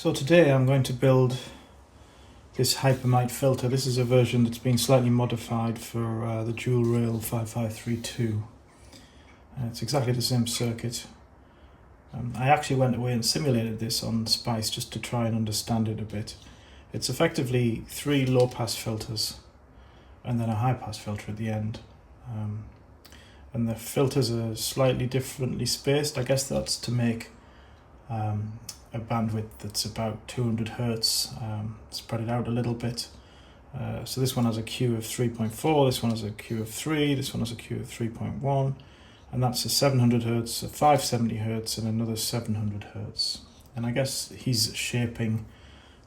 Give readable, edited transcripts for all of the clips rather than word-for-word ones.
So today I'm going to build this Hi-Per-Mite filter. This is a version that's been slightly modified for the dual rail 5532. It's exactly the same circuit. I actually went away and simulated this on Spice just to try and understand it a bit. It's effectively 3 low-pass filters and then a high-pass filter at the end. And the filters are slightly differently spaced. I guess that's to make a bandwidth that's about 200 Hertz, spread it out a little bit. So this one has a Q of 3.4, this one has a Q of 3, this one has a Q of 3.1, and that's a 700 Hertz, a 570 Hertz, and another 700 Hertz. And I guess he's shaping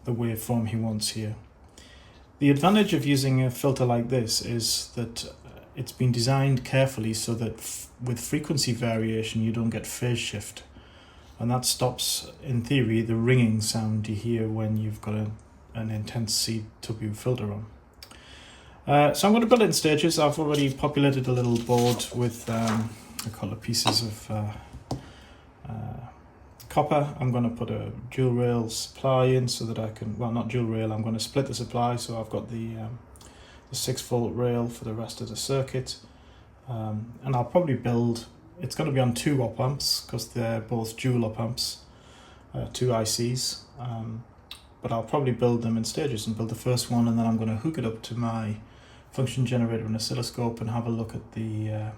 the waveform he wants here. The advantage of using a filter like this is that it's been designed carefully so that with frequency variation you don't get phase shift. And that stops, in theory, the ringing sound you hear when you've got an intense CW filter on. So I'm going to build it in stages. I've already populated a little board with a couple of pieces of copper. I'm going to put a dual rail supply in so that I can, well, not dual rail, I'm going to split the supply. So I've got the 6-volt rail for the rest of the circuit. And I'll probably build, it's going to be on 2 op amps because they're both dual op amps, 2 ICs, but I'll probably build them in stages and build the first one, and then I'm going to hook it up to my function generator and oscilloscope and have a look at the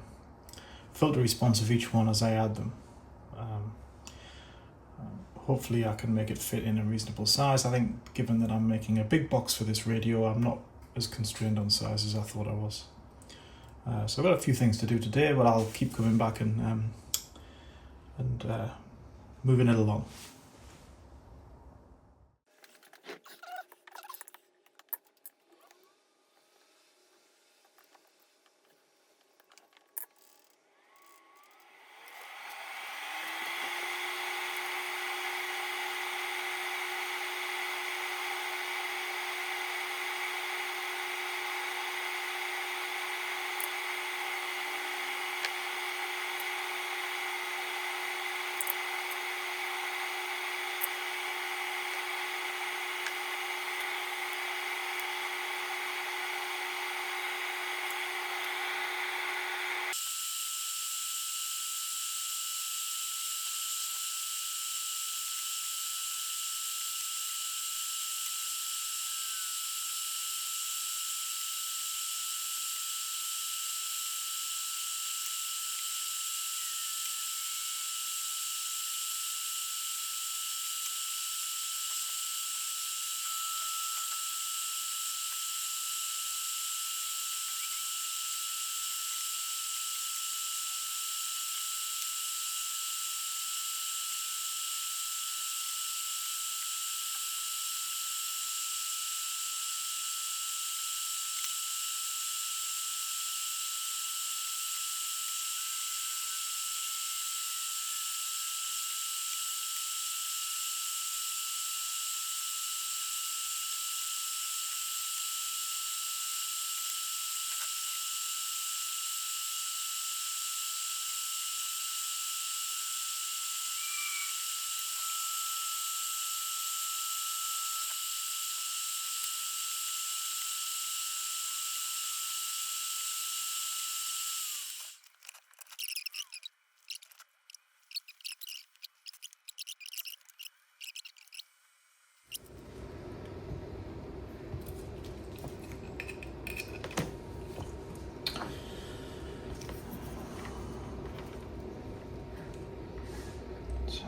filter response of each one as I add them. Hopefully I can make it fit in a reasonable size. I think given that I'm making a big box for this radio, I'm not as constrained on size as I thought I was. So I've got a few things to do today, but I'll keep coming back and moving it along.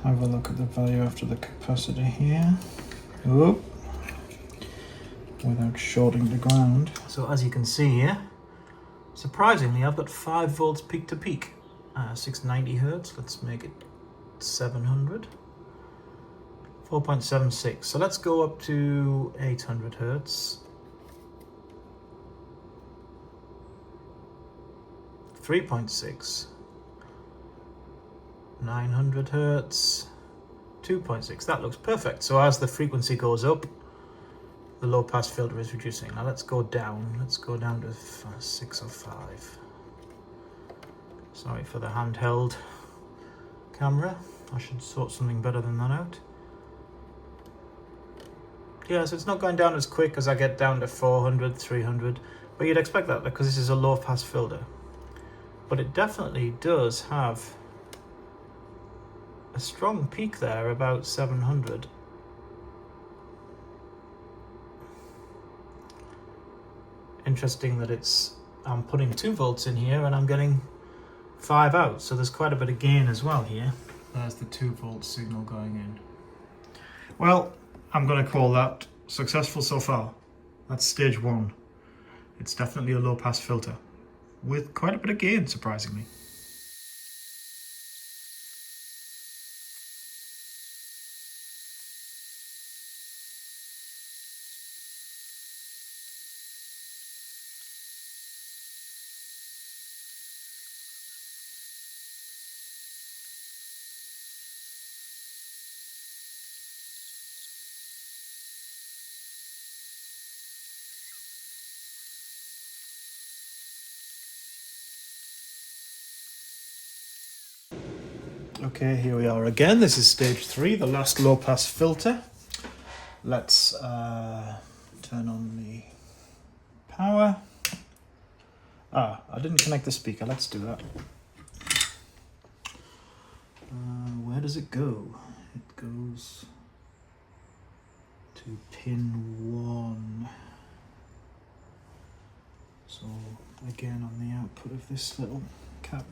Have a look at the value after the capacitor here. Whoop. Without shorting the ground. So as you can see here, surprisingly I've got 5 volts peak to peak, 690 Hertz. Let's make it 700. 4.76. So let's go up to 800 Hertz. 3.6. 900 Hertz, 2.6. That looks perfect. So as the frequency goes up, the low pass filter is reducing. Now let's go down. Let's go down to 6 or 5. Sorry for the handheld camera. I should sort something better than that out. Yeah, so it's not going down as quick as I get down to 400, 300, but you'd expect that because this is a low pass filter. But it definitely does have a strong peak there, about 700. Interesting that I'm putting 2 volts in here and I'm getting 5 out, so there's quite a bit of gain as well here. There's the 2 volt signal going in. Well, I'm going to call that successful so far. That's stage 1. It's definitely a low pass filter with quite a bit of gain, surprisingly. Okay, here we are again. This is stage 3, the last low pass filter. Let's turn on the power. I didn't connect the speaker. Let's do that. Where does it go? It goes to pin 1. So again on the output of this little cap.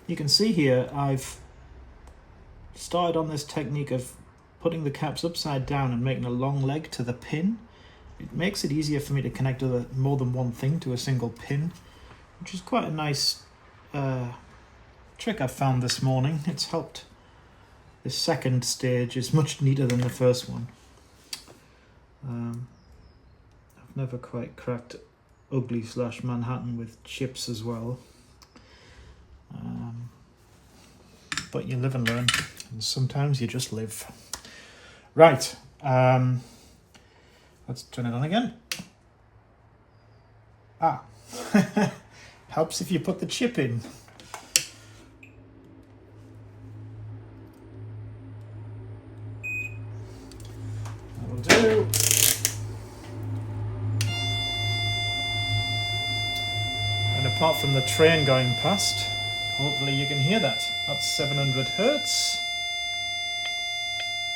You can see here I've started on this technique of putting the caps upside down and making a long leg to the pin. It makes it easier for me to connect more than one thing to a single pin, which is quite a nice trick I've found this morning. It's helped. This second stage is much neater than the first one. I've never quite cracked ugly/Manhattan with chips as well. But you live and learn, and sometimes you just live. Right, let's turn it on again. Helps if you put the chip in. That'll do. And apart from the train going past, hopefully you can hear that. That's 700 Hertz.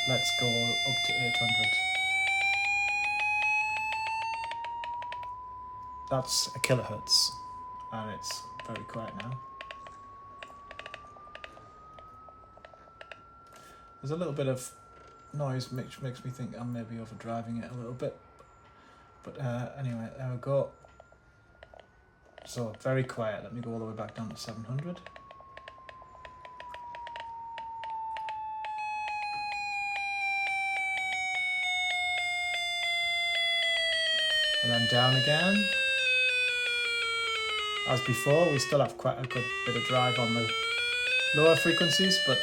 Let's go up to 800. That's a kilohertz, and it's very quiet now. There's a little bit of noise which makes me think I'm maybe overdriving it a little bit. But anyway, there we go. So very quiet. Let me go all the way back down to 700. And then down again. As before, we still have quite a good bit of drive on the lower frequencies, but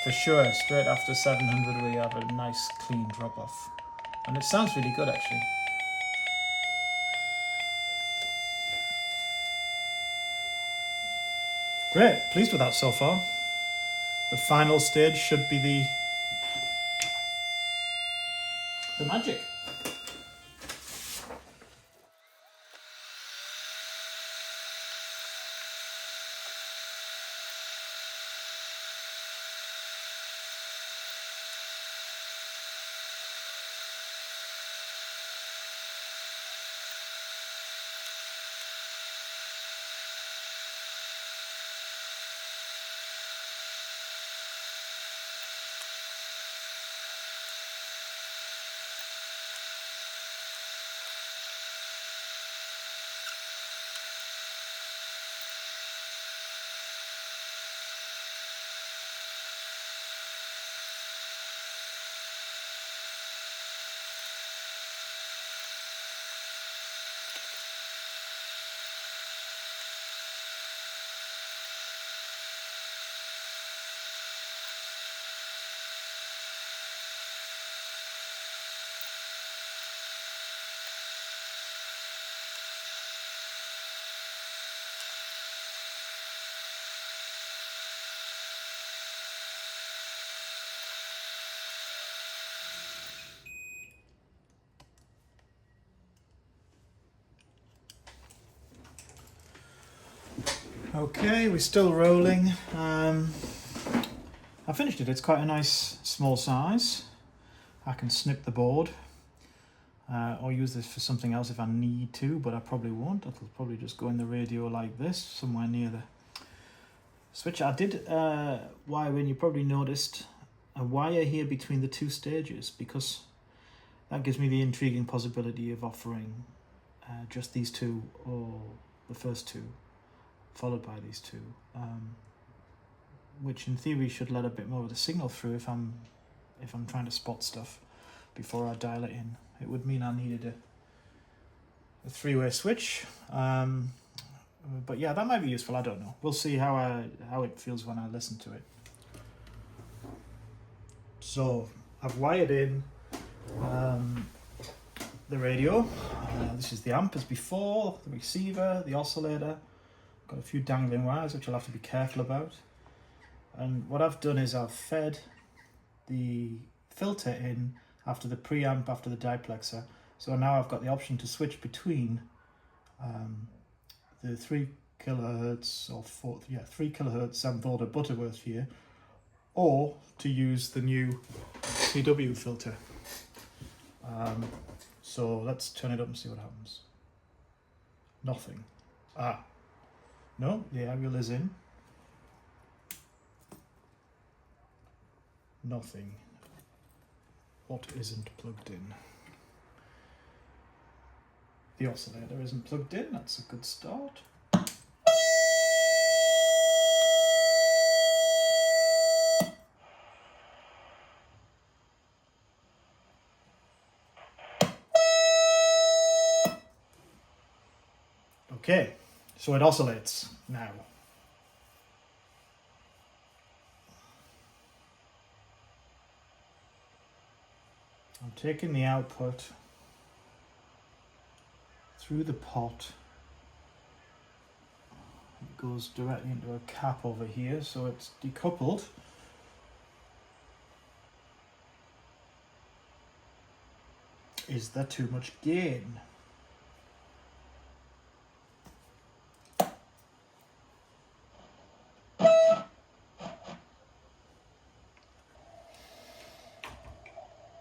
for sure, straight after 700 we have a nice clean drop off. And it sounds really good actually. Great, pleased with that so far. The final stage should be the magic. Okay, we're still rolling. I finished it. It's quite a nice small size. I can snip the board or use this for something else if I need to, but I probably won't. It'll probably just go in the radio like this, somewhere near the switch. I did wire in, you probably noticed, a wire here between the two stages, because that gives me the intriguing possibility of offering just these two, or the first two, followed by these two, which in theory should let a bit more of the signal through if I'm trying to spot stuff before I dial it in. It would mean I needed a three-way switch, but yeah, that might be useful. I don't know. We'll see how it feels when I listen to it. So I've wired in the radio. This is the amp as before, the receiver, the oscillator. Got a few dangling wires which I'll have to be careful about. And what I've done is I've fed the filter in after the preamp, after the diplexer. So now I've got the option to switch between the 3 kilohertz or 3 kilohertz 7th order Butterworth here, or to use the new CW filter. So let's turn it up and see what happens. Nothing. No, the aerial is in. Nothing. What isn't plugged in? The oscillator isn't plugged in, that's a good start. Okay, so it oscillates now. I'm taking the output through the pot. It goes directly into a cap over here, so it's decoupled. Is there too much gain?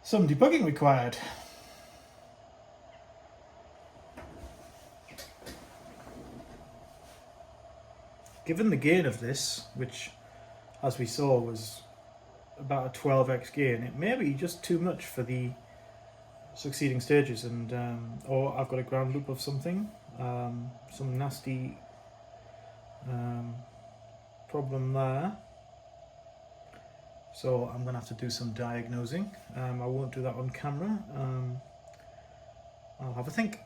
Some debugging required. Given the gain of this, which as we saw was about a 12x gain, it may be just too much for the succeeding stages, and or I've got a ground loop of something, some nasty problem there. So I'm going to have to do some diagnosing. I won't do that on camera. I'll have a think.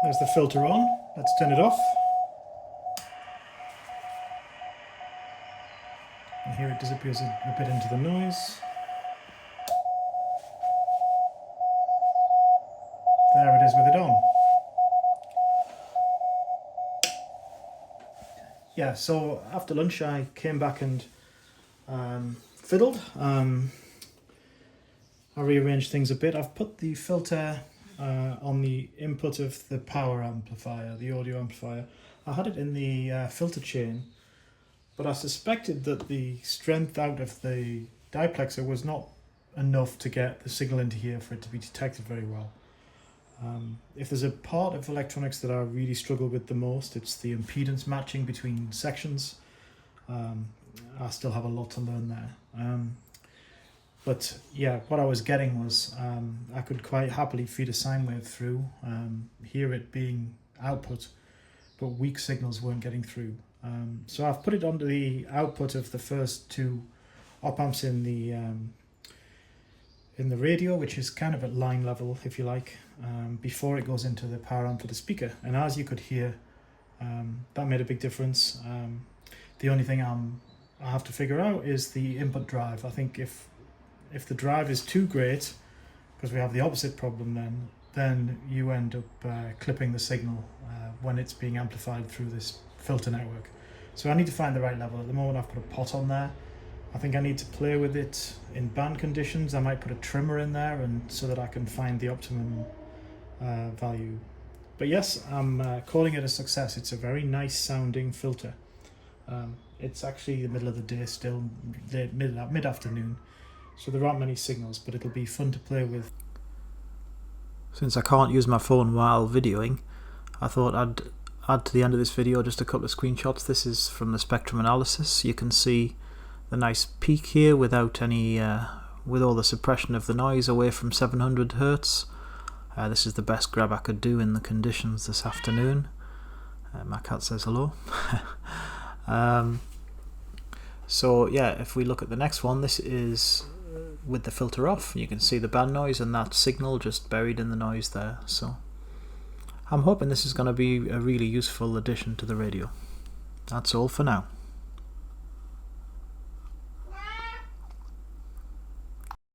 There's the filter on. Let's turn it off. And here it disappears a bit into the noise. There it is with it on. Yeah, so after lunch I came back and fiddled. I rearranged things a bit. I've put the filter on the input of the power amplifier, the audio amplifier. I had it in the filter chain, but I suspected that the strength out of the diplexer was not enough to get the signal into here for it to be detected very well. If there's a part of electronics that I really struggle with the most, it's the impedance matching between sections. I still have a lot to learn there. But yeah, what I was getting was I could quite happily feed a sine wave through, hear it being output, but weak signals weren't getting through. So I've put it onto the output of the first two op amps in the radio, which is kind of at line level, if you like, before it goes into the power amp for the speaker. And as you could hear, that made a big difference. The only thing I have to figure out is the input drive. I think if the drive is too great, because we have the opposite problem, then you end up clipping the signal when it's being amplified through this filter network. So I need to find the right level. At the moment I've put a pot on there. I think I need to play with it in band conditions. I might put a trimmer in there, and so that I can find the optimum value. But yes, I'm calling it a success. It's a very nice sounding filter. It's actually the middle of the day still, mid-afternoon, so there aren't many signals, but it'll be fun to play with. Since I can't use my phone while videoing, I thought I'd add to the end of this video just a couple of screenshots. This is from the spectrum analysis. You can see the nice peak here without any, with all the suppression of the noise away from 700 Hertz. This is the best grab I could do in the conditions this afternoon. My cat says hello. So yeah, if we look at the next one, this is with the filter off. You can see the band noise and that signal just buried in the noise there. So I'm hoping this is going to be a really useful addition to the radio. That's all for now.